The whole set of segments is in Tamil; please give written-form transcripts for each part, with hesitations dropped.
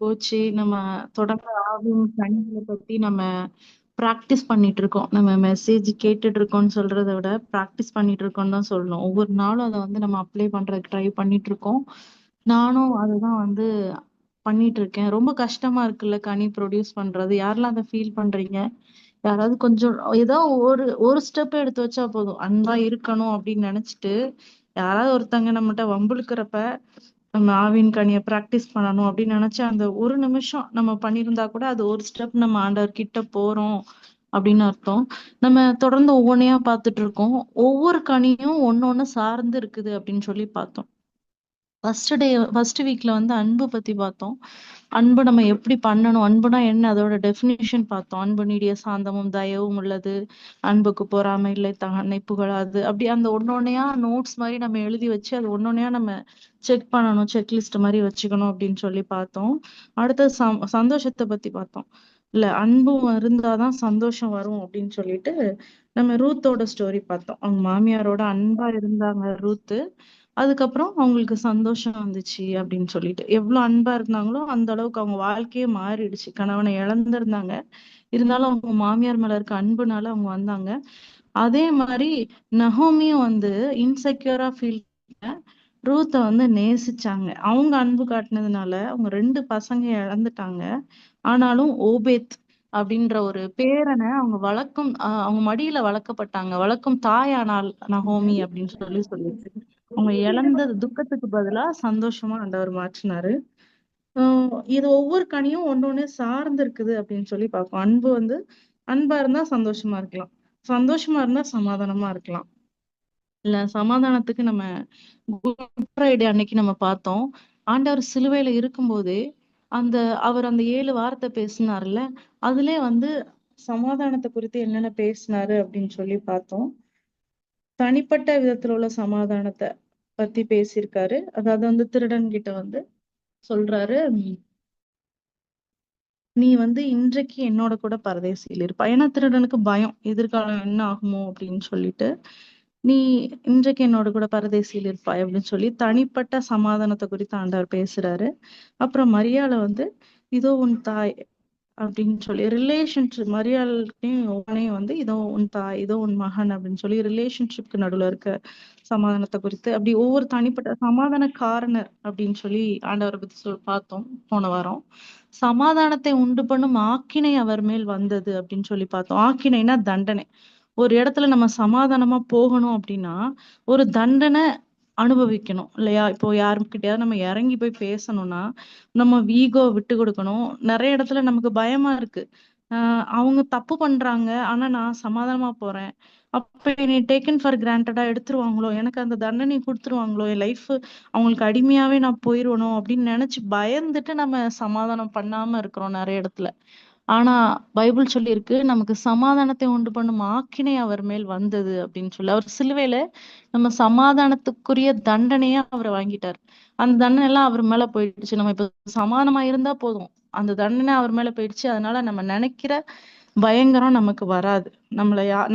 போச்சு. நம்ம தொடர்ந்து ஆவின் கனிகளை பத்தி நம்ம பிராக்டிஸ் பண்ணிட்டு இருக்கோம். நம்ம மெசேஜ் கேட்டுட்டு இருக்கோம்னு சொல்றத விட பிராக்டிஸ் பண்ணிட்டு இருக்கோம்னு தான் சொல்லணும். ஒவ்வொரு நாளும் அதை வந்து நம்ம அப்ளை பண்றதுக்கு ட்ரை பண்ணிட்டு இருக்கோம். நானும் அதுதான் வந்து பண்ணிட்டு இருக்கேன். ரொம்ப கஷ்டமா இருக்குல்ல கனி ப்ரொடியூஸ் பண்றது. யாரெல்லாம் அதை ஃபீல் பண்றீங்க? யாராவது கொஞ்சம் ஏதோ ஒரு ஒரு ஸ்டெப் எடுத்து வச்சா போதும். அன்பா இருக்கணும் அப்படின்னு நினைச்சிட்டு யாராவது ஒருத்தங்க நம்மகிட்ட வம்பிழுக்கிறப்ப நம்ம ஆவின் கனியை பிராக்டிஸ் பண்ணணும் அப்படின்னு நினைச்சு அந்த ஒரு நிமிஷம் நம்ம பண்ணியிருந்தா கூட அது ஒரு ஸ்டெப் நம்ம ஆண்டவர் கிட்ட போறோம் அப்படின்னு அர்த்தம். நம்ம தொடர்ந்து ஒவ்வொன்னையா பார்த்துட்டு இருக்கோம். ஒவ்வொரு கனியும் ஒன்னொன்னு சார்ந்து இருக்குது அப்படின்னு சொல்லி பார்த்தோம். ஃபர்ஸ்ட் வீக்ல வந்து அன்பு பத்தி பார்த்தோம். அன்பு நம்ம எப்படி பண்ணணும், அன்புனா என்ன, அதோட டெஃபினிஷன் பார்த்தோம். அன்பு நீடிய சாந்தமும் தயவும் உள்ளது, அன்புக்கு பொறாமை இல்லை, தன்னை புகழாது. அப்படி அந்த ஒன்னொன்னையா நோட்ஸ் மாதிரி நம்ம எழுதி வச்சு அது ஒன்னொன்னையா நம்ம செக் பண்ணணும், செக்லிஸ்ட் மாதிரி வச்சுக்கணும் அப்படின்னு சொல்லி பார்த்தோம். அடுத்தது சந்தோஷத்தை பத்தி பார்த்தோம். இல்ல அன்பு இருந்தாதான் சந்தோஷம் வரும் அப்படின்னு சொல்லிட்டு நம்ம ரூத்தோட ஸ்டோரி பார்த்தோம். அவங்க மாமியாரோட அன்பா இருந்தாங்க ரூத்து. அதுக்கப்புறம் அவங்களுக்கு சந்தோஷம் வந்துச்சு அப்படின்னு சொல்லிட்டு எவ்வளவு அன்பா இருந்தாங்களோ அந்த அளவுக்கு அவங்க வாழ்க்கையே மாறிடுச்சு. கணவனை இழந்திருந்தாங்க, இருந்தாலும் அவங்க மாமியார் மேல இருக்க அன்புனால அவங்க வந்தாங்க. அதே மாதிரி நகோமியும் வந்து இன்செக்யூரா ஃபீல் ரூத்தை வந்து நேசிச்சாங்க. அவங்க அன்பு காட்டினதுனால அவங்க 2 பசங்க இழந்துட்டாங்க. ஆனாலும் ஓபேத் அப்படின்ற ஒரு பேரனை அவங்க அவங்க மடியில வளர்க்கப்பட்டாங்க. வளர்க்கும் தாயானாள் நகோமி அப்படின்னு சொல்லிட்டு அவங்க இழந்த துக்கத்துக்கு பதிலா சந்தோஷமா ஆண்டவர் மாற்றினாரு. இது ஒவ்வொரு கனியும் ஒண்ணொண்ணு சார்ந்து இருக்குது அப்படின்னு சொல்லி பார்ப்போம். அன்பு வந்து அன்பா இருந்தா சந்தோஷமா இருக்கலாம், சந்தோஷமா இருந்தா சமாதானமா இருக்கலாம். இல்ல சமாதானத்துக்கு நம்ம குட் ஃப்ரைடே அன்னைக்கு நம்ம பார்த்தோம். ஆண்டவர் சிலுவையில இருக்கும்போதே அவர் அந்த 7 வார்த்தை பேசினார்ல, அதுலயே வந்து சமாதானத்தை குறித்து என்னென்ன பேசினாரு அப்படின்னு சொல்லி பார்த்தோம். தனிப்பட்ட விதத்துல உள்ள சமாதானத்தை பத்தி பேசியிருக்காரு. அதாவது வந்து திருடன் கிட்ட வந்து சொல்றாரு, நீ வந்து இன்றைக்கு என்னோட கூட பரதேசியில் இருப்ப. ஏன்னா திருடனுக்கு பயம், எதிர்காலம் என்ன ஆகுமோ அப்படின்னு சொல்லிட்டு, நீ இன்றைக்கு என்னோட கூட பரதேசியில் இருப்பாய் அப்படின்னு சொல்லி தனிப்பட்ட சமாதானத்தை குறித்து ஆண்டவர் பேசுறாரு. அப்புறம் மரியாள வந்து இதோ உன் தாய் அப்படின்னு சொல்லி ரிலேஷன்ஷிப், மரியாதையும் வந்து இதோ உன் தாய், இதோ உன் மகன் அப்படின்னு சொல்லி ரிலேஷன்ஷிப்க்கு நடுவுல இருக்க சமாதானத்தை குறித்து அப்படி ஒவ்வொரு தனிப்பட்ட சமாதான காரணர் அப்படின்னு சொல்லி ஆண்டவரை பத்தி பார்த்தோம் போன வாரம். சமாதானத்தை உண்டு பண்ணும் ஆக்கினை அவர் மேல் வந்தது அப்படின்னு சொல்லி பார்த்தோம். ஆக்கினைனா தண்டனை. ஒரு இடத்துல நம்ம சமாதானமா போகணும் அப்படின்னா ஒரு தண்டனை அனுபவிக்கணும் இல்லையா? இப்போ யாருக்கிட்டயாவது நம்ம இறங்கி போய் பேசணும்னா நம்ம ஈகோ விட்டு கொடுக்கணும். நிறைய இடத்துல நமக்கு பயமா இருக்கு. அவங்க தப்பு பண்றாங்க, ஆனா நான் சமாதானமா போறேன். அப்ப என்னை டேக்கன் ஃபார் கிராண்டடா எடுத்துருவாங்களோ, எனக்கு அந்த தண்டனை கொடுத்துருவாங்களோ, என் லைஃப் அவங்களுக்கு அடிமையாவே நான் போயிருவனோ அப்படின்னு நினைச்சு பயந்துட்டு நம்ம சமாதானம் பண்ணாம இருக்கிறோம் நிறைய இடத்துல. ஆனா பைபிள் சொல்லியிருக்கு, நமக்கு சமாதானத்தை உண்டு பண்ணும் ஆக்கினை அவர் மேல் வந்தது அப்படின்னு சொல்லி. அவர் சிலுவையில நம்ம சமாதானத்துக்குரிய தண்டனையா அவர் வாங்கிட்டார். அந்த தண்டனை எல்லாம் அவர் மேல போயிடுச்சு. நம்ம இப்ப சமாதானமா இருந்தா போதும், அந்த தண்டனை அவர் மேல போயிடுச்சு. அதனால நம்ம நினைக்கிற பயங்கரம் நமக்கு வராது.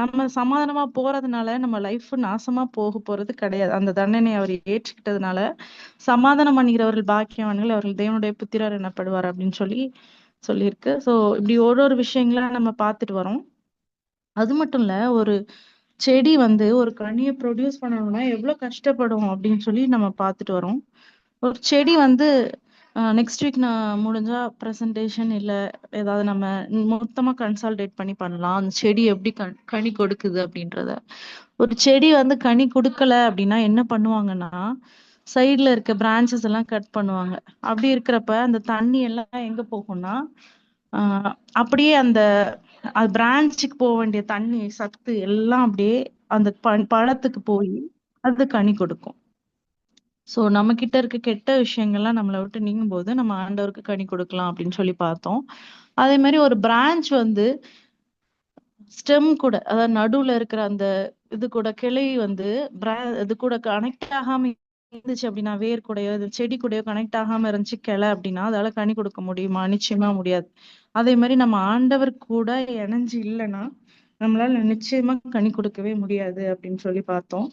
நம்ம சமாதானமா போறதுனால நம்ம லைஃப் நாசமா போறது கிடையாது. அந்த தண்டனை அவர் ஏற்றுக்கிட்டதுனால சமாதானம் பண்ணுகிறவர்கள் பாக்கியவான்கள், அவர்கள் தேவனுடைய புத்திரர் எனப்படுவார் அப்படின்னு சொல்லியிருக்கு. சோ இப்படி ஒரு ஒரு விஷயங்களா நம்ம பார்த்துட்டு வரோம். அது மட்டும் இல்ல, ஒரு செடி வந்து ஒரு கனியை ப்ரொடியூஸ் பண்ணணும்னா எவ்வளவு கஷ்டப்படும் அப்படின்னு சொல்லி நம்ம பார்த்துட்டு வரோம். ஒரு செடி வந்து நெக்ஸ்ட் வீக் நான் முடிஞ்சா ப்ரெசன்டேஷன் இல்ல ஏதாவது நம்ம மொத்தமா கன்சால்டேட் பண்ணி பண்ணலாம். அந்த செடி எப்படி கனி கொடுக்குது அப்படின்றத. ஒரு செடி வந்து கனி கொடுக்கல அப்படின்னா என்ன பண்ணுவாங்கன்னா, சைடுல இருக்க பிரான்ச்சஸ் எல்லாம் கட் பண்ணுவாங்க. அப்படி இருக்கிறப்ப அந்த தண்ணி எல்லாம் எங்க போகும்னா அப்படியே அந்த பிரான்ச்சுக்கு போக வேண்டிய தண்ணி சத்து எல்லாம் அப்படியே அந்த பழத்துக்கு போய் அது கனி கொடுக்கும். சோ நம்ம கிட்ட இருக்க கெட்ட விஷயங்கள்லாம் நம்மளை விட்டு நீங்கும் போது நம்ம ஆண்டவருக்கு கனி கொடுக்கலாம் அப்படின்னு சொல்லி பார்த்தோம். அதே மாதிரி ஒரு பிரான்ச் வந்து ஸ்டெம் கூட, அதாவது நடுவுல இருக்கிற அந்த இது கூட கிளை வந்து இது கூட கனெக்ட் ஆகாம இருந்துச்சு அப்படின்னா, வேர் கூடயோ செடி கூடயோ கனெக்ட் ஆகாம இருந்துச்சு கிளை அப்படின்னா அதால கனி கொடுக்க முடியுமா? நிச்சயமா முடியாது. அதே மாதிரி நம்ம ஆண்டவர் கூட இணைஞ்சு இல்லைன்னா நம்மளால நிச்சயமா கனி கொடுக்கவே முடியாது அப்படின்னு சொல்லி பார்த்தோம்.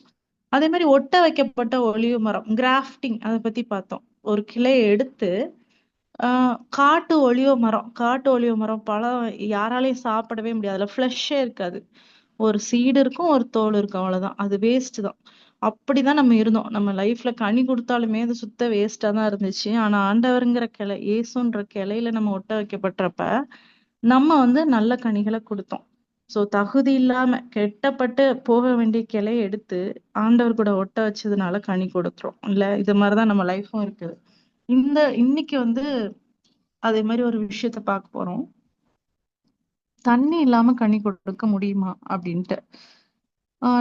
அதே மாதிரி ஒட்ட வைக்கப்பட்ட ஒலிவு மரம், கிராஃப்டிங், அதை பத்தி பார்த்தோம். ஒரு கிளையை எடுத்து காட்டு ஒலிவ மரம், காட்டு ஒலிவ மரம் பழம் யாராலையும் சாப்பிடவே முடியாது. அதுல ஃப்ளஷே இருக்காது. ஒரு சீடு இருக்கும், ஒரு தோல் இருக்கும், அவ்வளவுதான். அது வேஸ்ட் தான். அப்படிதான் நம்ம இருந்தோம். நம்ம லைஃப்ல கனி கொடுத்தாலுமே அது சுத்த வேஸ்டா தான் இருந்துச்சு. ஆனா ஆண்டவருங்கிற கிளை, இயேசுன்ற கிளையில நம்ம ஒட்ட வைக்கப்பட்டப்ப நம்ம வந்து நல்ல கனிகளை கொடுத்தோம். சோ தகுதி இல்லாம கெட்டப்பட்டு போக வேண்டிய கிளைய எடுத்து ஆண்டவர் கூட ஒட்ட வச்சதுனால கனி கொடுத்துரும் இல்ல. இது மாதிரிதான் நம்ம லைஃபும் இருக்குது. இன்னைக்கு வந்து அதே மாதிரி ஒரு விஷயத்த பார்க்க போறோம். தண்ணி இல்லாம கனி கொடுக்க முடியுமா அப்படின்ட்டு.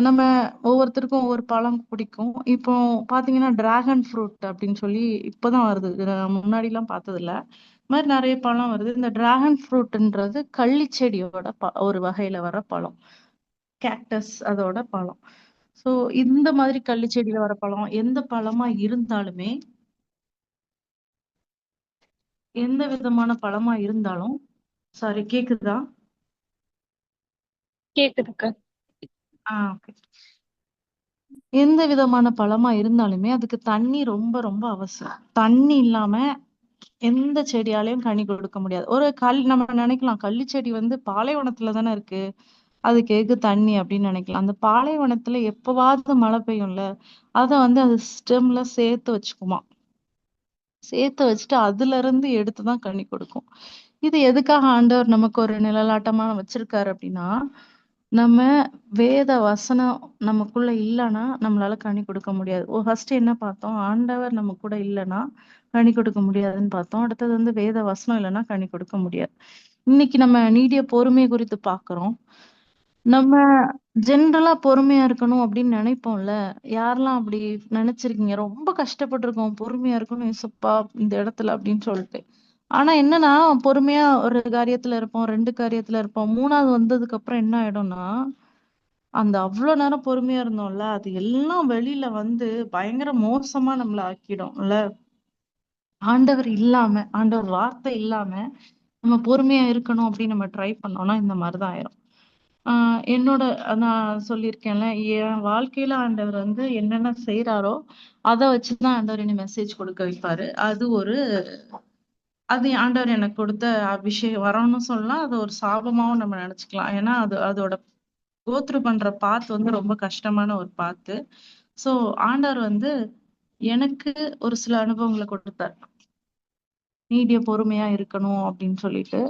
நம்ம ஒவ்வொருத்தருக்கும் ஒவ்வொரு பழம் பிடிக்கும். இப்போ பாத்தீங்கன்னா டிராகன் ஃப்ரூட் அப்படின்னு சொல்லி இப்பதான் வருது. இது நான் முன்னாடி எல்லாம் பார்த்தது இல்ல. இந்த மாதிரி நிறைய பழம் வருது. இந்த டிராகன் ஃப்ரூட்ன்றது கள்ளி செடியோட ஒரு வகையில வர பழம். கேக்டஸ் அதோட பழம். சோ இந்த மாதிரி கள்ளி செடியில வர பழம் எந்த பழமா இருந்தாலுமே, எந்த விதமான பழமா இருந்தாலும், சாரி கேக்குதா? கேக்குதுக்கா. ஓகே. எந்த விதமான பழமா இருந்தாலுமே அதுக்கு தண்ணி ரொம்ப ரொம்ப அவசியம். தண்ணி இல்லாம எந்த செடியாலையும் கனி கொடுக்க முடியாது. ஒரு நம்ம நினைக்கலாம் கள்ளி செடி வந்து பாலைவனத்துல தானே இருக்கு, அதுக்கு எதுக்கு தண்ணி அப்படின்னு நினைக்கலாம். அந்த பாலைவனத்துல எப்பவாவது மழை பெய்யும்ல, அத வந்து அது ஸ்டெம்ல சேர்த்து வச்சுக்குமா. சேர்த்து வச்சுட்டு அதுல இருந்து எடுத்துதான் கனி கொடுக்கும். இது எதுக்காக ஆண்டவர் நமக்கு ஒரு நிழலாட்டமா வச்சிருக்காரு அப்படின்னா, நம்ம வேத வசனம் நமக்குள்ள இல்லைன்னா நம்மளால கனி கொடுக்க முடியாது. ஃபர்ஸ்ட் என்ன பார்த்தோம்? ஆண்டவர் நம்ம கூட இல்லைன்னா கனி கொடுக்க முடியாதுன்னு பார்த்தோம். அடுத்தது வந்து வேத வசனம் இல்லைன்னா கனி கொடுக்க முடியாது. இன்னைக்கு நம்ம நீடிய பொறுமை குறித்து பார்க்கிறோம். நம்ம ஜென்ரலா பொறுமையா இருக்கணும் அப்படின்னு நினைப்போம்ல. யாரெல்லாம் அப்படி நினைச்சிருக்கீங்க? ரொம்ப கஷ்டப்பட்டிருக்கோம் பொறுமையா இருக்கணும் ஏசப்பா இந்த இடத்துல அப்படின்னு சொல்லிட்டு. ஆனா என்னன்னா, பொறுமையா ஒரு காரியத்துல இருப்போம், 2 காரியத்துல இருப்போம். 3வது வந்ததுக்கு அப்புறம் என்ன ஆயிடும்னா, அந்த அவ்வளவு நேரம் பொறுமையா இருந்தோம்ல, அது எல்லாம் வெளியில வந்து பயங்கர மோசமா நம்மள ஆக்கிடும்ல. ஆண்டவர் இல்லாம, ஆண்டவர் வார்த்தை இல்லாம நம்ம பொறுமையா இருக்கணும் அப்படின்னு நம்ம ட்ரை பண்ணோம்னா இந்த மாதிரிதான் ஆயிரும். என்னோட நான் சொல்லியிருக்கேன்ல, என் வாழ்க்கையில ஆண்டவர் வந்து என்னென்ன செய்யறாரோ அத வச்சுதான் ஆண்டவர் என்ன மெசேஜ் கொடுக்க வைப்பாரு. அது ஆண்டவர் எனக்கு கொடுத்த அபிஷேகம் வரணும்னு சொல்லலாம். அது ஒரு சாபமாவும் நம்ம நினைச்சுக்கலாம். ஏன்னா அதோட கோத்ரூ பண்ற பாத்து வந்து ரொம்ப கஷ்டமான ஒரு பாத்து. சோ ஆண்டவர் வந்து எனக்கு ஒரு சில அனுபவங்களை கொடுத்தார். நீடிய பொறுமையா இருக்கணும் அப்படின்னு சொல்லிட்டு.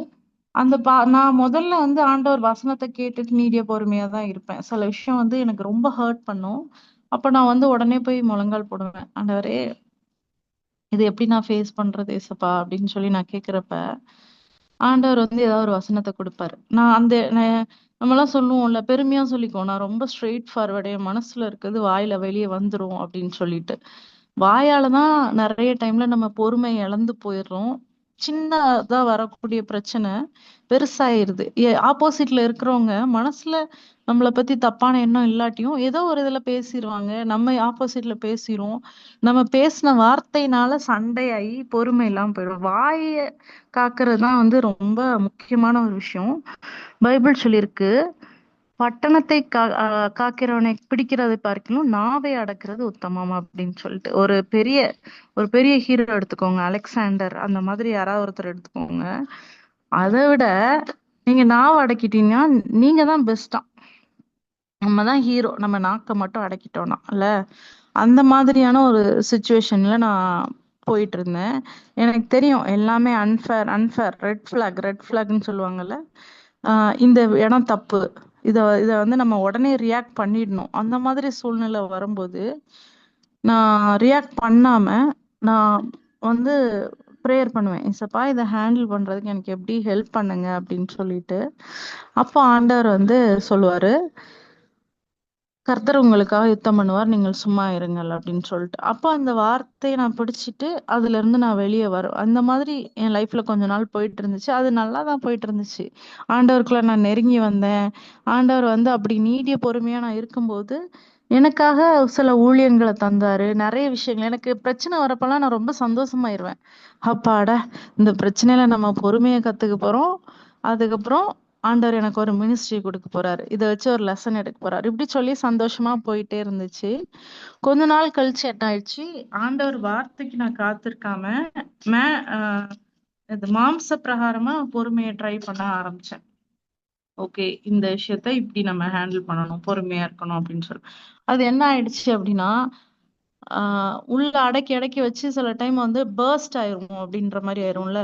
நான் முதல்ல வந்து ஆண்டவர் வசனத்தை கேட்டுட்டு நீடிய பொறுமையா தான் இருப்பேன். சில விஷயம் வந்து எனக்கு ரொம்ப ஹர்ட் பண்ணும். அப்ப நான் வந்து உடனே போய் முழங்கால் போடுவேன். ஆண்டவரே, இது எப்படி நான் ஃபேஸ் பண்றது ஏசப்பா அப்படின்னு சொல்லி நான் கேக்குறப்ப, ஆண்டவர் வந்து ஏதாவது ஒரு வசனத்தை கொடுப்பாரு. நம்மலாம் சொல்லுவோம்ல, பெருமையா சொல்லிக்குவோம். நான் ரொம்ப ஸ்ட்ரெயிட் ஃபார்வர்டு, என் மனசுல இருக்கிறது வாயில வெளியே வந்துரும் அப்படின்னு சொல்லிட்டு. வாயால தான் நிறைய டைம்ல நம்ம பொறுமை இழந்து போயிடுறோம். சின்னதா வரக்கூடிய பிரச்சனை பெருசாயிருது. ஆப்போசிட்ல இருக்கிறவங்க மனசுல நம்மளை பத்தி தப்பான எண்ணம் இல்லாட்டியும் ஏதோ ஒரு இதுல பேசிடுவாங்க. நம்ம ஆப்போசிட்ல பேசிரும். நம்ம பேசின வார்த்தையினால சண்டையாகி பொறுமை இல்லாம போயிடும். வாயை காக்கிறது தான் வந்து ரொம்ப முக்கியமான ஒரு விஷயம். பைபிள் சொல்லியிருக்கு, பட்டணத்தை காக்கிறவனை பிடிக்கிறதை பார்க்கணும் நாவை அடக்குறது உத்தமம் அப்படின்னு சொல்லிட்டு. ஒரு பெரிய ஹீரோ எடுத்துக்கோங்க, அலெக்சாண்டர். அந்த மாதிரி யாராவது ஒருத்தர் எடுத்துக்கோங்க. அதை விட நீங்க நாவை அடக்கிட்டீங்கன்னா நீங்க தான் பெஸ்டா. நம்ம தான் ஹீரோ, நம்ம நாக்கை மட்டும் அடக்கிட்டோம்னா இல்ல. அந்த மாதிரியான ஒரு சுச்சுவேஷன்ல நான் போயிட்டு இருந்தேன். எனக்கு தெரியும் எல்லாமே அன்ஃபேர் அன்ஃபேர், ரெட் ஃபிளாக்னு சொல்லுவாங்கல்ல. இந்த இடம் தப்பு, இத இத வந்து நம்ம உடனே ரியாக்ட் பண்ணிடணும். அந்த மாதிரி சூழ்நிலை வரும்போது நான் ரியாக்ட் பண்ணாம நான் வந்து ப்ரேயர் பண்ணுவேன். ஏசப்பா இதை ஹேண்டில் பண்றதுக்கு எனக்கு எப்படி ஹெல்ப் பண்ணுங்க அப்படின்னு சொல்லிட்டு. அப்போ ஆண்டவர் வந்து சொல்லுவாரு, கர்த்தர் உங்களுக்காக யுத்தம் பண்ணுவார், நீங்கள் சும்மா இருங்கள் அப்படின்னு சொல்லிட்டு. அப்போ அந்த வார்த்தையை நான் பிடிச்சிட்டு அதுல இருந்து நான் வெளியே வரும். அந்த மாதிரி என் லைஃப்ல கொஞ்ச நாள் போயிட்டு இருந்துச்சு. அது நல்லா தான் போயிட்டு இருந்துச்சு. ஆண்டவருக்குள்ள நான் நெருங்கி வந்தேன். ஆண்டவர் வந்து அப்படி நீடிய பொறுமையா நான் இருக்கும்போது எனக்காக சில ஊழியங்களை தந்தாரு. நிறைய விஷயங்கள் எனக்கு பிரச்சனை வரப்பெல்லாம் நான் ரொம்ப சந்தோஷமாயிருவேன். அப்பாடா, இந்த பிரச்சனையில நம்ம பொறுமையை கத்துக்க போறோம். அதுக்கப்புறம் ஆண்டவர் எனக்கு ஒரு மினிஸ்ட்ரி கொடுக்க போறாரு, இதை வச்சு ஒரு லெசன் எடுக்க போறாரு, இப்படி சொல்லி சந்தோஷமா போயிட்டே இருந்துச்சு. கொஞ்ச நாள் கழிச்சு என்ன ஆயிடுச்சு, ஆண்டவர் வார்த்தைக்கு நான் காத்திருக்காம மே இது மாம்ச பிரகாரமா பொறுமையை ட்ரை பண்ண ஆரம்பிச்சேன். ஓகே, இந்த விஷயத்த இப்படி நம்ம ஹேண்டில் பண்ணணும், பொறுமையா இருக்கணும் அப்படின்னு சொல்லி. அது என்ன ஆயிடுச்சு அப்படின்னா, உள்ள அடக்கி அடக்கி வச்சு சில டைம் வந்து பர்ஸ்ட் ஆயிரும் அப்படின்ற மாதிரி ஆயிரும்ல.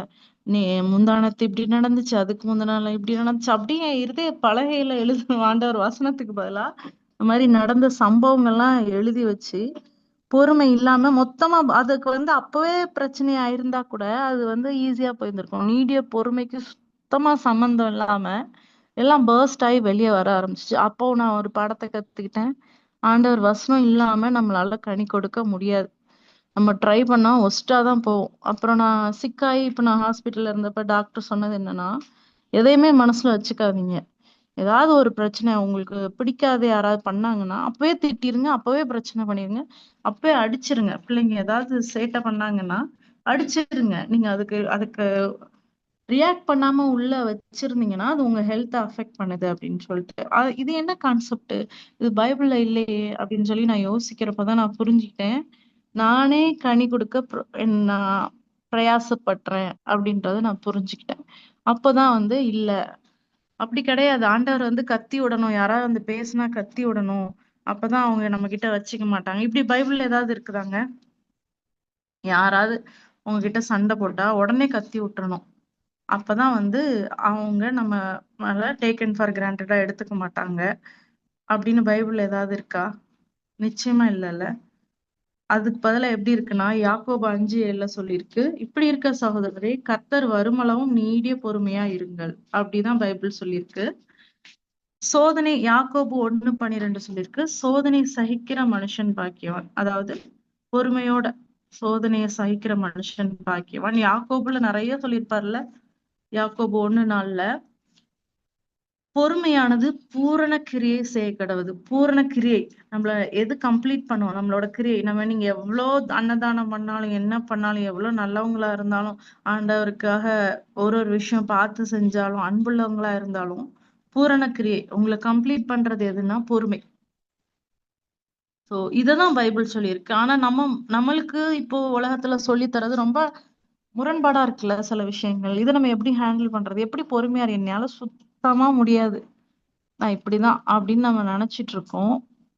நீ முந்தானத்து இப்படி நடந்துச்சு, அதுக்கு முந்தின நாள் இப்படி நடந்துச்சு, அப்படியே இருதய பலகையில எழுது ஆண்டவர் வசனத்துக்கு பதிலா இந்த மாதிரி நடந்த சம்பவங்கள்லாம் எழுதி வச்சு, பொறுமை இல்லாம மொத்தமா அதுக்கு வந்து அப்பவே பிரச்சனை ஆயிருந்தா கூட அது வந்து ஈஸியா போயிருந்திருக்கும். நீடிய பொறுமைக்கு சுத்தமா சம்பந்தம் இல்லாம எல்லாம் பர்ஸ்ட் ஆகி வெளியே வர ஆரம்பிச்சிச்சு. அப்போ நான் ஒரு பாடத்தை கத்துக்கிட்டேன். ஆண்டவர் வசனம் இல்லாம நம்மளால கனி கொடுக்க முடியாது. நம்ம ட்ரை பண்ணா ஒஸ்டா தான் போகும். அப்புறம் நான் சிக்காயி இப்ப நான் ஹாஸ்பிட்டல்ல இருந்தப்ப டாக்டர் சொன்னது என்னன்னா, எதையுமே மனசுல வச்சுக்காதீங்க. ஏதாவது ஒரு பிரச்சனை உங்களுக்கு பிடிக்காத யாராவது பண்ணாங்கன்னா அப்பவே திட்டிருங்க, அப்பவே பிரச்சனை பண்ணிருங்க, அப்பவே அடிச்சிருங்க. பிள்ளைங்க ஏதாவது சேட்டை பண்ணாங்கன்னா அடிச்சிருங்க. நீங்க அதுக்கு அதுக்கு ரியாக்ட் பண்ணாம உள்ள வச்சிருந்தீங்கன்னா அது உங்க ஹெல்த் அஃபெக்ட் பண்ணுது அப்படின்னு சொல்லிட்டு இது என்ன கான்செப்ட், இது பைபிள்ல இல்லையே அப்படின்னு சொல்லி நான் யோசிக்கிறப்பதான் நான் புரிஞ்சுக்கிட்டேன். நானே கனி கொடுக்க நான் பிரயாசப்படுறேன் அப்படின்றத நான் புரிஞ்சுக்கிட்டேன். அப்பதான் வந்து இல்ல, அப்படி கிடையாது. ஆண்டவர் வந்து கத்தி விடணும், யாராவது வந்து பேசினா கத்தி விடணும், அப்பதான் அவங்க நம்ம கிட்ட வச்சுக்க மாட்டாங்க. இப்படி பைபிள்ல ஏதாவது இருக்குதாங்க? யாராவது உங்ககிட்ட சண்டை போட்டா உடனே கத்தி விட்டுறணும், அப்பதான் வந்து அவங்க நம்ம மேல டேக்கன் ஃபார் கிராண்டடா எடுத்துக்க மாட்டாங்க அப்படின்னு பைபிள்ல ஏதாவது இருக்கா? நிச்சயமா இல்லைல்ல. அதுக்கு பதிலா எப்படி இருக்குன்னா, யாக்கோபு 5:7 சொல்லியிருக்கு, இப்படி இருக்க சகோதரரே, கர்த்தர் வருமளவும் நீடிய பொறுமையா இருங்கள். அப்படிதான் பைபிள் சொல்லியிருக்கு. சோதனை யாக்கோபு 1:12 சொல்லியிருக்கு, சோதனை சகிக்கிற மனுஷன் பாக்கியவான். அதாவது பொறுமையோட சோதனையை சகிக்கிற மனுஷன் பாக்கியவான். யாக்கோபுல நிறைய சொல்லியிருப்பார்ல. யாக்கோபு 1:4 பொறுமையானது பூரண கிரியை செய்ய கடவுது. பூரண கிரியை நம்மள எது கம்ப்ளீட் பண்ணுவோம், நம்மளோட கிரியை. நம்ம நீங்க எவ்வளோ அன்னதானம் பண்ணாலும் என்ன பண்ணாலும் எவ்வளவு நல்லவங்களா இருந்தாலும் ஆண்டவருக்காக ஒரு ஒரு விஷயம் பார்த்து செஞ்சாலும் அன்புள்ளவங்களா இருந்தாலும் பூரண கிரியை உங்களை கம்ப்ளீட் பண்றது எதுன்னா பொறுமை. சோ இததான் பைபிள் சொல்லியிருக்கு. ஆனா நம்மளுக்கு இப்போ உலகத்துல சொல்லி தரது ரொம்ப முரண்பாடா இருக்குல்ல சில விஷயங்கள். இதை நம்ம எப்படி ஹேண்டில் பண்றது, எப்படி பொறுமையா என்னால சுத்தமா முடியாது, நான் இப்படிதான் அப்படின்னு நம்ம நினைச்சிட்டு இருக்கோம்.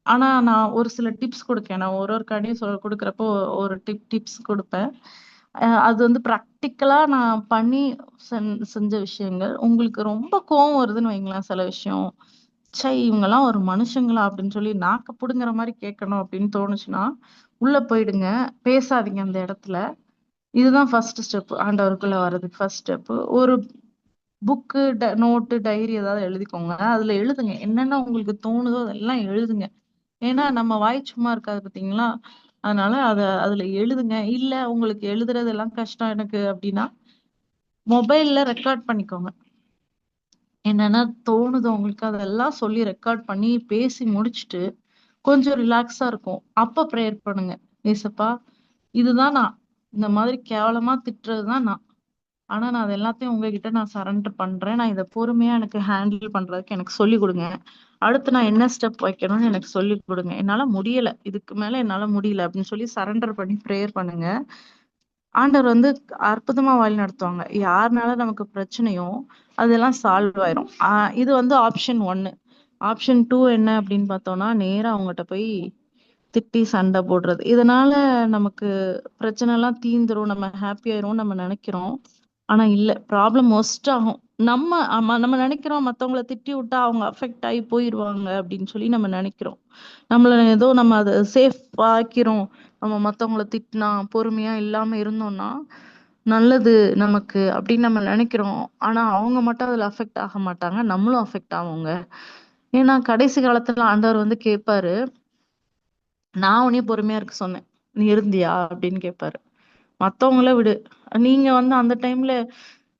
ஆனா நான் ஒரு சில டிப்ஸ் கொடுக்கேன். நான் ஒரு கடையும் கொடுக்குறப்போ ஒரு டிப்ஸ் கொடுப்பேன். அது வந்து ப்ராக்டிக்கலா நான் பண்ணி செஞ்ச விஷயங்கள். உங்களுக்கு ரொம்ப கோவம் வருதுன்னு வைங்களேன், சில விஷயம் சை இவங்கெல்லாம் ஒரு மனுஷங்களா அப்படின்னு சொல்லி நாக்க புடுங்குற மாதிரி கேட்கணும் அப்படின்னு தோணுச்சுன்னா உள்ள போயிடுங்க, பேசாதீங்க அந்த இடத்துல. இதுதான் ஃபர்ஸ்ட் ஸ்டெப், ஆண்டவருக்குள்ள வர்றதுக்கு ஃபர்ஸ்ட் ஸ்டெப். ஒரு புக்கு, நோட்டு, டைரி ஏதாவது எழுதிக்கோங்க. அதுல எழுதுங்க, என்னென்ன உங்களுக்கு தோணுதோ அதெல்லாம் எழுதுங்க. ஏன்னா நம்ம வாய் சும்மா இருக்காது பாத்தீங்களா. அதனால அதுல எழுதுங்க. இல்ல உங்களுக்கு எழுதுறது எல்லாம் கஷ்டம் எனக்கு அப்படின்னா மொபைல்ல ரெக்கார்ட் பண்ணிக்கோங்க. என்னென்ன தோணுதோ உங்களுக்கு அதெல்லாம் சொல்லி ரெக்கார்ட் பண்ணி பேசி முடிச்சுட்டு கொஞ்சம் ரிலாக்ஸா இருக்கும். அப்ப ப்ரேயர் பண்ணுங்க. ஏசப்பா, இதுதான் நான், இந்த மாதிரி கேவலமா திட்டுறதுதான் நான். ஆனா நான் அது எல்லாத்தையும் உங்ககிட்ட நான் சரண்டர் பண்றேன். நான் இதை பொறுமையா எனக்கு ஹேண்டில் பண்றதுக்கு எனக்கு சொல்லி கொடுங்க. அடுத்து நான் என்ன ஸ்டெப் வைக்கணும்னு எனக்கு சொல்லி கொடுங்க. என்னால முடியல, இதுக்கு மேல என்னால முடியல அப்படின்னு சொல்லி சரண்டர் பண்ணி ப்ரேயர் பண்ணுங்க. ஆண்டவர் வந்து அற்புதமா வழி நடத்துவாங்க. யாருனால நமக்கு பிரச்சனையோ அதெல்லாம் சால்வ் ஆயிரும். இது வந்து ஆப்ஷன் 1. ஆப்ஷன் 2 என்ன அப்படின்னு பார்த்தோம்னா, நேரா அவங்ககிட்ட போய் திட்டி சண்டை போடுறது. இதனால நமக்கு பிரச்சனை எல்லாம் தீந்துரும், நம்ம ஹாப்பி ஆயிரும் நம்ம நினைக்கிறோம். ஆனா இல்ல, ப்ராப்ளம் ஒஸ்ட் ஆகும். நம்ம நினைக்கிறோம் மத்தவங்கள திட்டி விட்டா அவங்க அஃபெக்ட் ஆகி போயிருவாங்க அப்படின்னு சொல்லி நம்ம நினைக்கிறோம். ஏதோ நம்ம அதை சேஃப் ஆக்கிறோம். நம்ம மத்தவங்கள திட்டினா பொறுமையா இல்லாம இருந்தோம்னா நல்லது நமக்கு அப்படின்னு நம்ம நினைக்கிறோம். ஆனா அவங்க மட்டும் அதுல அஃபெக்ட் ஆக மாட்டாங்க, நம்மளும் அஃபெக்ட் ஆவோங்க. ஏன்னா கடைசி காலத்துல ஆண்டவர் வந்து கேட்பாரு, நான் உன்னைய பொறுமையா இருக்க சொன்னேன், நீ இருந்தியா அப்படின்னு கேட்பாரு. மத்தவங்கள விடு, நீங்க வந்து அந்த டைம்ல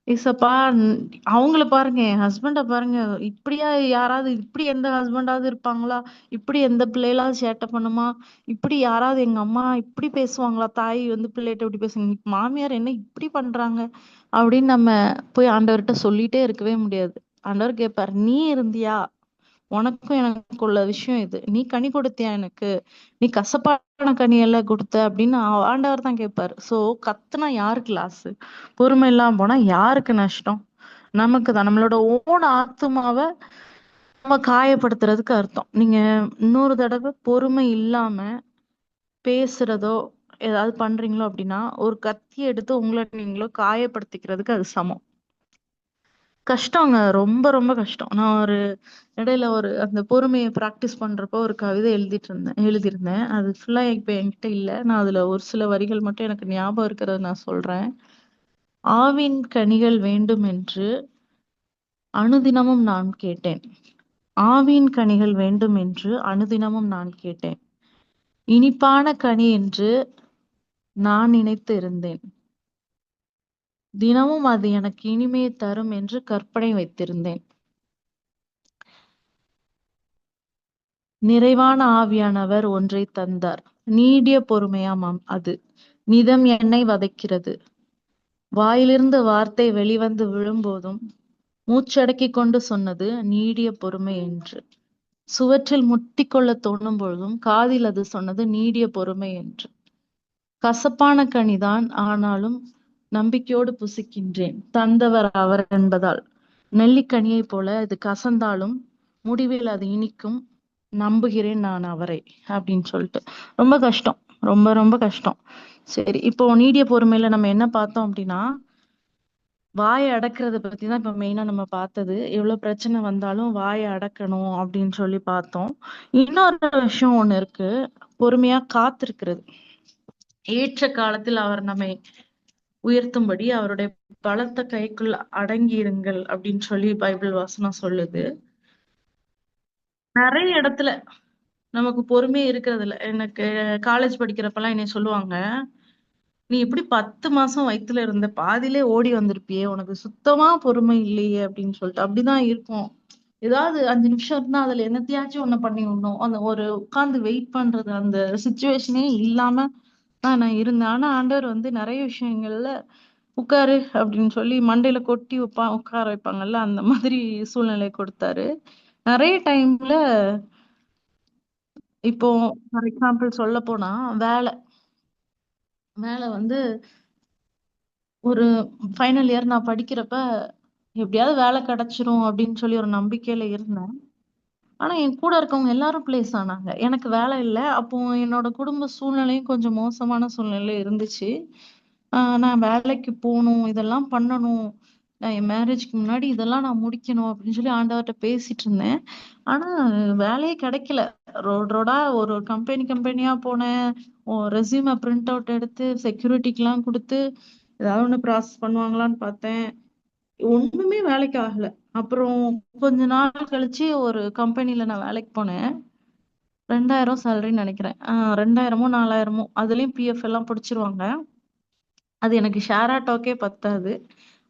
ஏசப்பா அவங்கள பாருங்க, என் ஹஸ்பண்ட பாருங்க, இப்படியா யாராவது, இப்படி எந்த ஹஸ்பண்டாவது இருப்பாங்களா, இப்படி எந்த பிள்ளைகளாவது சேட்டை பண்ணுமா, இப்படி யாராவது எங்க அம்மா இப்படி பேசுவாங்களா, தாய் வந்து பிள்ளைகிட்ட இப்படி பேசுங்க, மாமியார் என்ன இப்படி பண்றாங்க அப்படின்னு நம்ம போய் ஆண்டவர்கிட்ட சொல்லிட்டே இருக்கவே முடியாது. ஆண்டவர் கேட்பாரு, நீ இருந்தியா, உனக்கும் எனக்கு உள்ள விஷயம் இது, நீ கனி கொடுத்தியா எனக்கு, நீ கசப்பான கனி எல்லாம் கொடுத்த அப்படின்னு ஆண்டவர் தான் கேட்பாரு. சோ கத்துனா யாருக்கு லாஸ்? பொறுமை இல்லாம போனா யாருக்கு நஷ்டம்? நமக்கு தான். நம்மளோட ஓன் ஆத்துமாவை நம்ம காயப்படுத்துறதுக்கு அர்த்தம். நீங்க இன்னொரு தடவை பொறுமை இல்லாம பேசுறதோ ஏதாவது பண்றீங்களோ அப்படின்னா ஒரு கத்தி எடுத்து உங்களை நீங்களோ காயப்படுத்திக்கிறதுக்கு அது சமம். கஷ்டங்க. ரொம்ப ரொம்ப கஷ்டம். நான் இடையில அந்த பொறுமையை பிராக்டிஸ் பண்றப்போ ஒரு கவிதை எழுதியிருந்தேன். அது ஃபுல்லா இப்ப என்கிட்ட இல்ல. நான் அதுல ஒரு சில வரிகள் மட்டும் எனக்கு ஞாபகம் இருக்கிறத நான் சொல்றேன். ஆவின் கனிகள் வேண்டும் என்று அனுதினமும் நான் கேட்டேன். ஆவின் கனிகள் வேண்டும் என்று அனுதினமும் நான் கேட்டேன். இனிப்பான கனி என்று நான் நினைத்து இருந்தேன். தினமும் அது எனக்கு இனிமையை தரும் என்று கற்பனை வைத்திருந்தேன். நிறைவான ஆவியானவர் ஒன்றை தந்தார். நீடிய பொறுமையாம் அது. நிதம் என்னை வதைக்கிறது. வாயிலிருந்து வார்த்தை வெளிவந்து விழும்போதும் மூச்சடக்கிக் கொண்டு சொன்னது நீடிய பொறுமை என்று. சுவற்றில் முட்டிக்கொள்ள தோணும் பொழுதும் காதில் அது சொன்னது நீடிய பொறுமை என்று. கசப்பான கனிதான், ஆனாலும் நம்பிக்கையோடு புசிக்கின்றேன். தந்தவர் அவர் என்பதால். நெல்லிக்கனியைப் போல இது கசந்தாலும் முடிவில் அது இனிக்கும். நம்புகிறேன் நான் அவரை அப்படின்னு சொல்லிட்டு. ரொம்ப கஷ்டம். ரொம்ப ரொம்ப கஷ்டம். சரி, இப்போ நீடிய பொறுமையில நம்ம என்ன பார்த்தோம் அப்படின்னா, வாயை அடக்குறத பத்தி தான் இப்ப மெயினா நம்ம பார்த்தது. எவ்வளவு பிரச்சனை வந்தாலும் வாயை அடக்கணும் அப்படின்னு சொல்லி பார்த்தோம். இன்னொரு விஷயம் ஒண்ணு இருக்கு. பொறுமையா காத்திருக்கிறது. ஏற்ற காலத்தில் அவர் நம்மை உயர்த்தும்படி அவருடைய பலத்த கைக்குள் அடங்கியிருங்கள் அப்படின்னு சொல்லி பைபிள் வசனம் சொல்லுது. நிறைய இடத்துல நமக்கு பொறுமையே இருக்கிறது இல்ல. எனக்கு காலேஜ் படிக்கிறப்பெல்லாம் என்னை சொல்லுவாங்க, நீ எப்படி 10 மாசம் வயித்துல இருந்த பாதியிலே ஓடி வந்திருப்பியே, உனக்கு சுத்தமா பொறுமை இல்லையே அப்படின்னு சொல்லிட்டு. அப்படிதான் இருக்கும். ஏதாவது 5 நிமிஷம் இருந்தா அதுல என்னத்தையாச்சும் ஒண்ணு பண்ணி விடணும். அந்த ஒரு உட்கார்ந்து வெயிட் பண்றது அந்த சுச்சுவேஷனே இல்லாம தான் நான் இருந்தேன். ஆனா ஆண்டவர் நிறைய விஷயங்கள்ல உட்காரு அப்படின்னு சொல்லி மண்டையில கொட்டி உட்கார வைப்பாங்கல்ல, அந்த மாதிரி சூழ்நிலை கொடுத்தாரு. நிறைய டைம்ல இப்போ ஃபார் எக்ஸாம்பிள் சொல்ல போனா வேலை வேலை ஒரு ஃபைனல் இயர் நான் படிக்கிறப்ப எப்படியாவது வேலை கிடைச்சிரும் அப்படின்னு சொல்லி ஒரு நம்பிக்கையில இருந்தேன். ஆனா என் கூட இருக்கவங்க எல்லாரும் பிளேஸ் ஆனாங்க. எனக்கு வேலை இல்ல. அப்போ என்னோட குடும்ப சூழ்நிலையும் கொஞ்சம் மோசமான சூழ்நிலை இருந்துச்சு. நான் வேலைக்கு போணும், இதெல்லாம் பண்ணணும். என் மேரேஜ்க்கு முன்னாடி இதெல்லாம் நான் முடிக்கணும் அப்படின்னு சொல்லி ஆண்டவர்ட்ட பேசிட்டு இருந்தேன். ஆனா வேலையே கிடைக்கல. ரோடா ஒரு கம்பெனியா போனேன். ரெஸ்யூமை பிரிண்ட் அவுட் எடுத்து செக்யூரிட்டிக்கு எல்லாம் கொடுத்து ஏதாவது ஒண்ணு ப்ராசஸ் பண்ணுவாங்களான்னு பார்த்தேன். ஒண்ணுமே வேலைக்கு ஆகல. அப்புறம் கொஞ்ச நாள் கழிச்சு ஒரு கம்பெனில நான் வேலைக்கு போனேன். 2000 சேலரின்னு நினைக்கிறேன். 2000மோ 4000மோ, அதுலயும் பிஎஃப் எல்லாம் பிடிச்சிருவாங்க. அது எனக்கு ஷேர் ஆட்டோக்கே பத்தாது.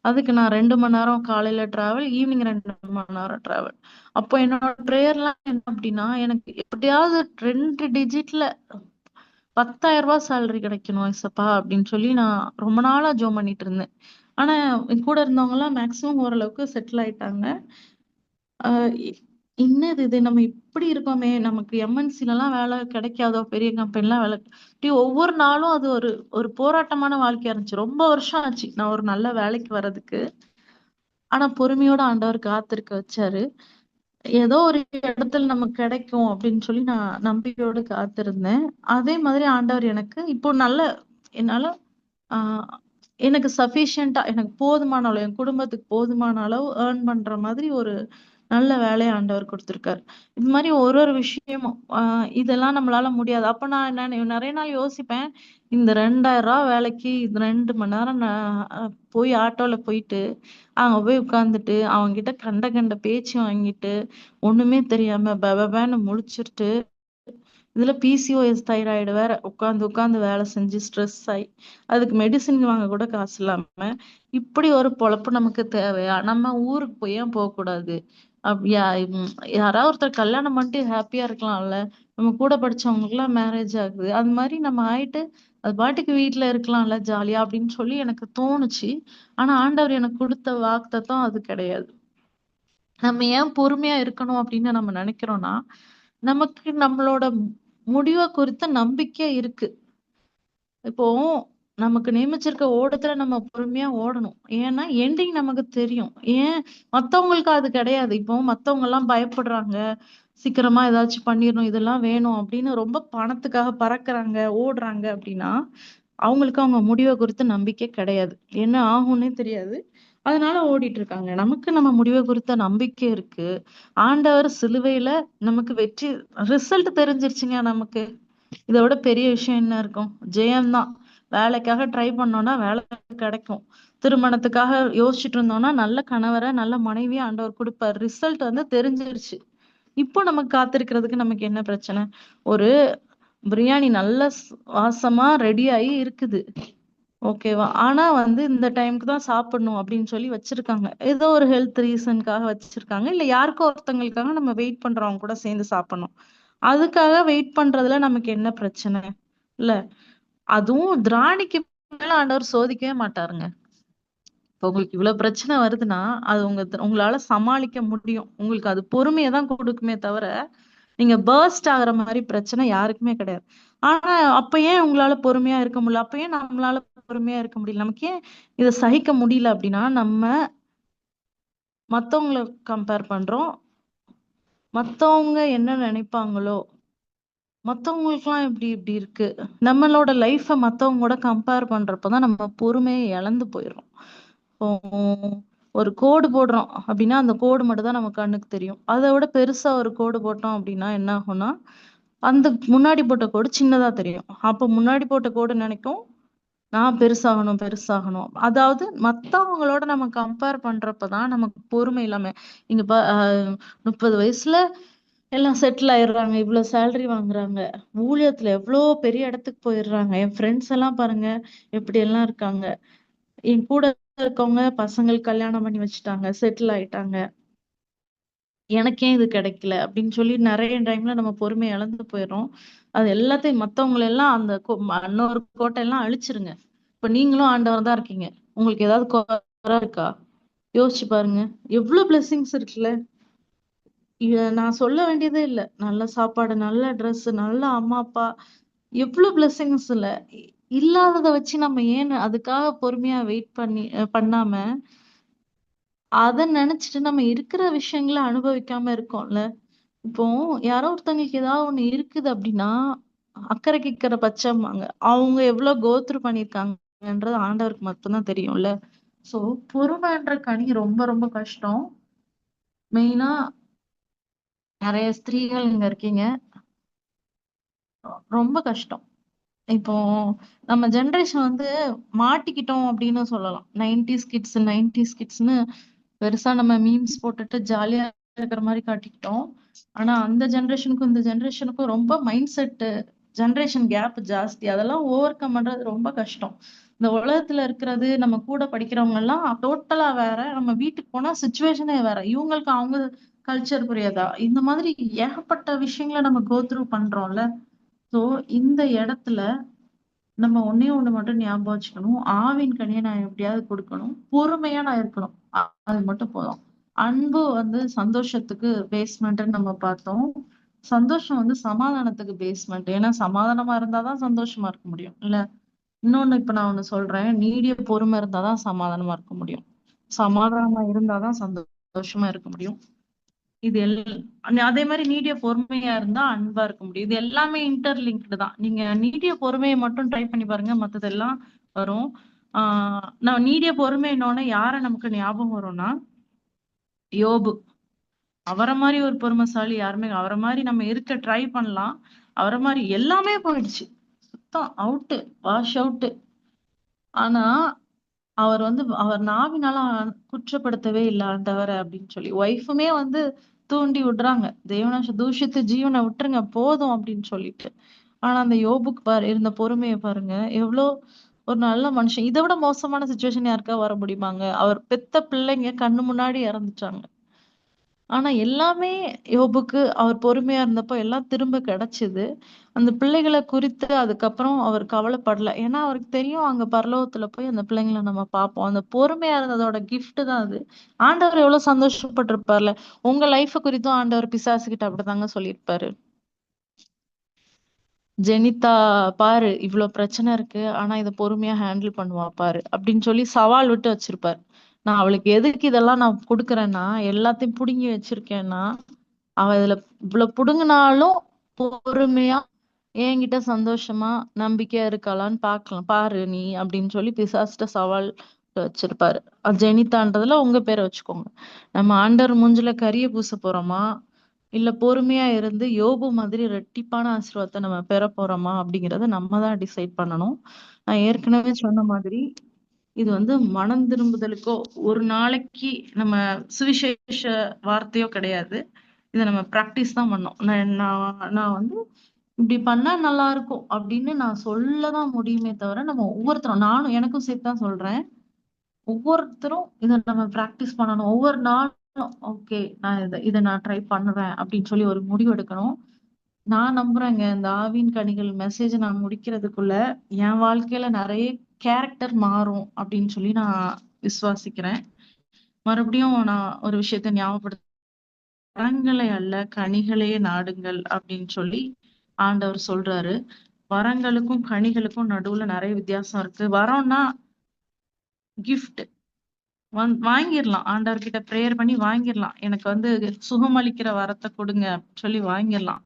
அதுக்கு நான் 2 மணி நேரம் காலையில டிராவல், ஈவினிங் 2 மணி நேரம் டிராவல். அப்போ என்னோட ப்ரேயர்லாம் என்ன அப்படின்னா, எனக்கு எப்படியாவது 2 டிஜிட்ல 10,000 சேலரி கிடைக்கணும் ஏசப்பா அப்படின்னு சொல்லி நான் ரொம்ப நாளா ஜோம் பண்ணிட்டு இருந்தேன். ஆனா என் கூட இருந்தவங்க எல்லாம் மேக்சிமம் ஓரளவுக்கு செட்டில் ஆயிட்டாங்க. என்னது இது, நம்ம இப்படி இருக்கோமே, நமக்கு எம்என்சில எல்லாம் வேலை கிடைக்காதோ, பெரிய கம்பெனிலாம் வேலை. இப்படி ஒவ்வொரு நாளும் அது ஒரு ஒரு போராட்டமான வாழ்க்கையா இருந்துச்சு. ரொம்ப வருஷம் ஆச்சு நான் ஒரு நல்ல வேலைக்கு வர்றதுக்கு. ஆனா பொறுமையோட ஆண்டவர் காத்திருக்க வச்சாரு. ஏதோ ஒரு இடத்துல நமக்கு கிடைக்கும் அப்படின்னு சொல்லி நான் நம்பிக்கையோடு காத்திருந்தேன். அதே மாதிரி ஆண்டவர் எனக்கு இப்போ என்னால ஆஹ் எனக்கு சஃபிஷியன்டா, எனக்கு போதுமான அளவு, என் குடும்பத்துக்கு போதுமான அளவு ஏர்ன் பண்ற மாதிரி ஒரு நல்ல வேலையை ஆண்டவர் கொடுத்திருக்காரு. இது மாதிரி ஒரு ஒரு விஷயமும் இதெல்லாம் நம்மளால முடியாது. அப்ப நான் நிறைய நாள் யோசிப்பேன், இந்த 2000 ரூபாய் வேலைக்கு இது 2 மணி நேரம் நான் போய் ஆட்டோல போயிட்டு அங்க போய் உட்கார்ந்துட்டு அவங்க கிட்ட கண்ட கண்ட பேச்சு வாங்கிட்டு ஒண்ணுமே தெரியாம பபன்னு முழிச்சிட்டு, இதுல பிசிஓஎஸ் தைராய்டு வேற உட்கார்ந்து உட்கார்ந்து வேலை செஞ்சு ஸ்ட்ரெஸ் ஆகி அதுக்கு மெடிசின் வாங்க கூட காசு இல்லாம இப்படி ஒரு பொழப்பு நமக்கு தேவையா? நம்ம ஊருக்கு போய் ஏன் போக கூடாது? அப்படியா? யாராவது ஒருத்தர் கல்யாணம் பண்ணிட்டு ஹாப்பியா இருக்கலாம்ல. நம்ம கூட படிச்சவங்களுக்கு எல்லாம் மேரேஜ் ஆகுது. அது மாதிரி நம்ம ஆயிட்டு அது பாட்டுக்கு வீட்டுல இருக்கலாம்ல ஜாலியா அப்படின்னு சொல்லி எனக்கு தோணுச்சு. ஆனா ஆண்டவர் எனக்கு கொடுத்த வாக்குத்தத்தம் அது கிடையாது. நம்ம ஏன் பொறுமையா இருக்கணும் அப்படின்னு நம்ம நினைக்கிறோம்னா, நமக்கு நம்மளோட முடிவை குறித்த நம்பிக்கை இருக்கு. இப்போ நமக்கு நியமிச்சிருக்க ஓட்டத்துல நம்ம பொறுமையா ஓடணும். ஏன்னா எண்டிங் நமக்கு தெரியும். ஏன் மத்தவங்களுக்கு அது கிடையாது. இப்போ மத்தவங்க எல்லாம் பயப்படுறாங்க. சீக்கிரமா ஏதாச்சும் பண்ணிடணும், இதெல்லாம் வேணும் அப்படின்னு ரொம்ப பணத்துக்காக பறக்குறாங்க, ஓடுறாங்க அப்படின்னா, அவங்களுக்கு அவங்க முடிவை குறித்த நம்பிக்கை கிடையாது. என்ன ஆகும்னே தெரியாது. அதனால ஓடிட்டு இருக்காங்க. நமக்கு நம்ம முடிவை குறித்த நம்பிக்கை இருக்கு. ஆண்டவர் சிலுவையில நமக்கு வெற்றி ரிசல்ட் தெரிஞ்சிருச்சுங்க நமக்கு. இதை விட பெரிய விஷயம் என்ன இருக்கும்? ஜெயம்தான். வேலைக்காக ட்ரை பண்ணோம்னா வேலை கிடைக்கும். திருமணத்துக்காக யோசிச்சுட்டு இருந்தோம்னா நல்ல கணவரை நல்ல மனைவியை ஆண்டவர் கொடுப்பார். ரிசல்ட் வந்து தெரிஞ்சிருச்சு. இப்போ நமக்கு காத்திருக்கிறதுக்கு நமக்கு என்ன பிரச்சனை? ஒரு பிரியாணி நல்ல வாசமா ரெடி ஆகி இருக்குது, ஓகேவா? ஆனா வந்து இந்த டைம்க்கு தான் சாப்பிடணும் அப்படின்னு சொல்லி வச்சிருக்காங்க. ஏதோ ஒரு ஹெல்த் ரீசனுக்காக வச்சிருக்காங்க. இல்ல யாருக்கோ ஒருத்தங்களுக்காக நம்ம வெயிட் பண்றவங்க கூட சேர்ந்து சாப்பிடணும். அதுக்காக வெயிட் பண்றதுல நமக்கு என்ன பிரச்சனை? இல்ல, அதுவும் திராணிக்கு மேல ஆண்டவர் சோதிக்கவே மாட்டாருங்க. இப்ப உங்களுக்கு இவ்வளவு பிரச்சனை வருதுன்னா அது உங்களால சமாளிக்க முடியும். உங்களுக்கு அது பொறுமையை தான் கொடுக்குமே தவிர நீங்க பர்ஸ்ட் ஆகுற மாதிரி பிரச்சனை யாருக்குமே கிடையாது. ஆனா அப்ப ஏன் உங்களால பொறுமையா இருக்க முடியல? அப்ப ஏன் நம்மளால பொறுமையா இருக்க முடியல? நமக்கு ஏன் இதை சகிக்க முடியல அப்படின்னா, நம்ம மத்தவங்களை கம்பேர் பண்றோம். மத்தவங்க என்ன நினைப்பாங்களோ, மத்தவங்களுக்குலாம் இப்படி இப்படி இருக்கு, நம்மளோட லைஃப மத்தவங்க கூட கம்பேர் பண்றப்பதான் நம்ம பொறுமையை இழந்து போயிடும். இப்போ ஒரு கோடு போடுறோம் அப்படின்னா அந்த கோடு மட்டும் தான் நம்ம கண்ணுக்கு தெரியும். அதை விட பெருசா ஒரு கோடு போட்டோம் அப்படின்னா என்ன ஆகும்னா, அந்த முன்னாடி போட்ட கோடு சின்னதா தெரியும். அப்ப முன்னாடி போட்ட கோடு நினைக்கும் நான் பெருசாகணும் பெருசாகணும். அதாவது மத்தவங்களோட நம்ம கம்பேர் பண்றப்பதான் நமக்கு பொறுமை இல்லாம இங்க 30 வயசுல எல்லாம் செட்டில் ஆயிடுறாங்க, இவ்வளவு சேலரி வாங்குறாங்க, ஊழியத்துல எவ்வளவு பெரிய இடத்துக்கு போயிடுறாங்க. என் ஃப்ரெண்ட்ஸ் எல்லாம் பாருங்க எப்படி எல்லாம் இருக்காங்க. என் கூட இருக்கவங்க பசங்களுக்கு கல்யாணம் பண்ணி வச்சுட்டாங்க, செட்டில் ஆயிட்டாங்க. எனக்கே இது கிடைக்கல அப்படின்னு சொல்லி நிறைய டைம்ல நம்ம பொறுமை இழந்து போயிடுறோம். அது எல்லாத்தையும் மத்தவங்களை எல்லாம் அந்த இன்னொரு கோட்டை எல்லாம் அழிச்சிருங்க. இப்ப நீங்களும் ஆண்டவர் தான் இருக்கீங்க. உங்களுக்கு ஏதாவது குறை இருக்கா? யோசிச்சு பாருங்க. எவ்வளவு பிளெஸிங்ஸ் இருக்குல்ல. நான் சொல்ல வேண்டியதே இல்ல. நல்ல சாப்பாடு, நல்ல ட்ரெஸ், நல்ல அம்மா அப்பா, எவ்வளவு பிளெஸிங்ஸ் இல்ல. இல்லாததை வச்சு நம்ம ஏன் அதுக்காக பொறுமையா வெயிட் பண்ணாம அத நினைச்சிட்டு நம்ம இருக்கிற விஷயங்களை அனுபவிக்காம இருக்கோம்ல. இப்போ யாரோ ஒருத்தவங்களுக்கு ஏதாவது ஒண்ணு இருக்குது அப்படின்னா அக்கறைக்கு இக்கரை பச்சைம்பாங்க. அவங்க எவ்வளவு கோத்ரூ பண்ணிருக்காங்கன்றது ஆண்டவருக்கு மட்டும்தான் தெரியும்ல. சோ பொறுமைன்ற கனி ரொம்ப ரொம்ப கஷ்டம். மெயினா நிறைய ஸ்திரீகள் இங்க இருக்கீங்க, ரொம்ப கஷ்டம். இப்போ நம்ம ஜெனரேஷன் வந்து மாட்டிக்கிட்டோம் அப்படின்னு சொல்லலாம். 90s கிட்ஸ் 90s கிட்ஸ்னு பெருசா நம்ம மீம்ஸ் போட்டுட்டு ஜாலியா இருக்கிற மாதிரி காட்டிக்கிட்டோம். ஆனா அந்த ஜெனரேஷனுக்கும் இந்த ஜெனரேஷனுக்கும் ரொம்ப மைண்ட் செட் ஜெனரேஷன் கேப் ஜாஸ்தி. அதெல்லாம் ஓவர் கம் பண்றது ரொம்ப கஷ்டம். இந்த உலகத்துல இருக்கிறது நம்ம கூட படிக்கிறவங்க எல்லாம் டோட்டலா வேற. நம்ம வீட்டுக்கு போனா சுச்சுவேஷனே வேற. இவங்களுக்கு அவங்க கல்ச்சர் புரியாதா? இந்த மாதிரி ஏகப்பட்ட விஷயங்களை நம்ம கோ த்ரூ பண்றோம்ல. சோ இந்த இடத்துல நம்ம ஒண்ணே ஒண்ணு மட்டும் ஞாபகம் வச்சுக்கணும். ஆவின் கனியை நான் எப்படியாவது கொடுக்கணும், பொறுமையா நான் இருக்கணும். அது மட்டும் போதும். அன்பு வந்து சந்தோஷத்துக்கு பேஸ்மெண்ட்ன்னு நம்ம பார்த்தோம். சந்தோஷம் வந்து சமாதானத்துக்கு பேஸ்மெண்ட். ஏன்னா சமாதானமா இருந்தாதான் சந்தோஷமா இருக்க முடியும் இல்ல. இன்னொன்னு இப்ப நான் ஒண்ணு சொல்றேன். நீடிய பொறுமை இருந்தாதான் சமாதானமா இருக்க முடியும். சமாதானமா இருந்தாதான் சந்தோஷமா இருக்க முடியும். இது அதே மாதிரி நீடிய பொறுமையா இருந்தா அன்பா இருக்க முடியும். இது எல்லாமே இன்டர்லிங்க்டு தான். நீங்க நீடிய பொறுமையை மட்டும் ட்ரை பண்ணி பாருங்க, மத்ததெல்லாம் வரும். நான் நீடிய பொறுமைன்னொன்னே யார நமக்கு ஞாபகம் வரும்னா, யோபு. அவரை மாதிரி ஒரு பொறுமைசாலி யாருமே, அவரை மாதிரி நம்ம இருக்க ட்ரை பண்ணலாம். அவரை மாதிரி எல்லாமே போயிடுச்சு, சுத்தம் அவுட்டு, வாஷ் அவுட்டு. ஆனா அவர் வந்து அவர் நாவினால குற்றப்படுத்தவே இல்லை ஆண்டவரை அப்படின்னு சொல்லி ஒய்ஃபுமே வந்து தூண்டி விடுறாங்க, தேவனை தூஷித்து ஜீவனை விட்டுருங்க போதும் அப்படின்னு சொல்லிட்டு. ஆனா அந்த யோபுக்கு இருந்த பொறுமையை பாருங்க. எவ்வளோ ஒரு நல்ல மனுஷன். இதை விட மோசமான சுச்சுவேஷன் யாருக்கா வர முடியுமாங்க? அவர் பெத்த பிள்ளைங்க கண்ணு முன்னாடி இறந்துட்டாங்க. ஆனா எல்லாமே யோபுக்கு அவர் பொறுமையா இருந்தப்போ எல்லாம் திரும்ப கிடைச்சது. அந்த பிள்ளைகளை குறித்து அதுக்கப்புறம் அவர் கவலைப்படல. ஏன்னா அவருக்கு தெரியும் அங்க பரலோகத்துல போய் அந்த பிள்ளைங்களை நம்ம பார்ப்போம். அந்த பொறுமையா இருந்ததோட கிஃப்ட் தான் அது. ஆண்டவர் எவ்வளவு சந்தோஷப்பட்டிருப்பார்ல. உங்க லைஃப் குறித்தும் ஆண்டவர் பிசாசு கிட்ட அப்படிதாங்க சொல்லியிருப்பாரு. ஜெனிதா பாரு இவ்வளவு பிரச்சனை இருக்கு, ஆனா இத பொறுமையா ஹேண்டில் பண்ணுவா பாரு அப்படின்னு சொல்லி சவால் விட்டு வச்சிருப்பாரு. நான் அவளுக்கு எதுக்கு இதெல்லாம் நான் கொடுக்குறேன்னா, எல்லாத்தையும் புடுங்கி வச்சிருக்கேன்னா, அவ இதுல இவ்வளவு புடுங்கினாலும் பொறுமையா என்கிட்ட சந்தோஷமா நம்பிக்கையா இருக்காளான்னு பாக்கலாம் பாரு நீ அப்படின்னு சொல்லி பிசாசிட்ட சவால் வச்சிருப்பாரு. ஜெனிதான்றதுல உங்க பேரை வச்சுக்கோங்க. நம்ம ஆண்டவர் மூஞ்சில கரிய பூச போறோமா, இல்ல பொறுமையா இருந்து யோபு மாதிரி ரெட்டிப்பான ஆசீர்வாதத்தை நம்ம பெற போறோமா அப்படிங்கறத நம்ம தான் டிசைட் பண்ணணும். நான் ஏற்கனவே சொன்ன மாதிரி இது மனம் திரும்புதலுக்கோ ஒரு நாளைக்கு நம்ம சுவிசேஷ வார்த்தையோ கிடையாது. இதை நம்ம பிராக்டிஸ் தான் பண்ணோம். நான் நான் நான் இப்படி பண்ணா நல்லா இருக்கும் அப்படின்னு நான் சொல்லதான் முடியுமே தவிர, நம்ம ஒவ்வொருத்தரும், நானும் எனக்கும் சேர்த்து தான் சொல்றேன், ஒவ்வொருத்தரும் இதை நம்ம பிராக்டிஸ் பண்ணணும். ஒவ்வொரு நாளும் ஓகே நான் இதை நான் ட்ரை பண்ணுவேன் அப்படின்னு சொல்லி ஒரு முடிவு எடுக்கணும். நான் நம்புறேங்க, இந்த ஆவின் கனிகள் மெசேஜ் நான் முடிக்கிறதுக்குள்ள என் வாழ்க்கையில நிறைய கேரக்டர் மாறும் அப்படின்னு சொல்லி நான் விசுவாசிக்கிறேன். மறுபடியும் நான் ஒரு விஷயத்த ஞாபகப்படுத்த, வரங்களை அல்ல கனிகளே நாடுங்கள் அப்படின்னு சொல்லி ஆண்டவர் சொல்றாரு. வரங்களுக்கும் கனிகளுக்கும் நடுவுல நிறைய வித்தியாசம் இருக்கு. வரோம்னா கிஃப்ட் வாங்கிடலாம், ஆண்டவர்கிட்ட ப்ரேயர் பண்ணி வாங்கிடலாம். எனக்கு சுகமளிக்கிற வரத்தை கொடுங்க அப்படின்னு சொல்லி வாங்கிடலாம்.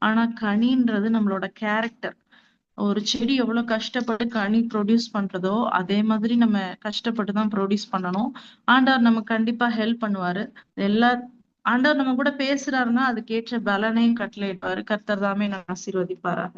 ஆனா கனின்றது நம்மளோட கேரக்டர். ஒரு செடி எவ்வளவு கஷ்டப்பட்டு கனி ப்ரொடியூஸ் பண்றதோ அதே மாதிரி நம்ம கஷ்டப்பட்டு தான் ப்ரொடியூஸ் பண்ணணும். ஆண்டவர் நமக்கு கண்டிப்பா ஹெல்ப் பண்ணுவாரு. எல்லா ஆண்டவர் நம்ம கூட பேசுறாருன்னா அதுக்கேற்ற பலனையும் கட்டளையிடுவாரு. கர்த்தர் தாமே நான் ஆசீர்வதிப்பாராக.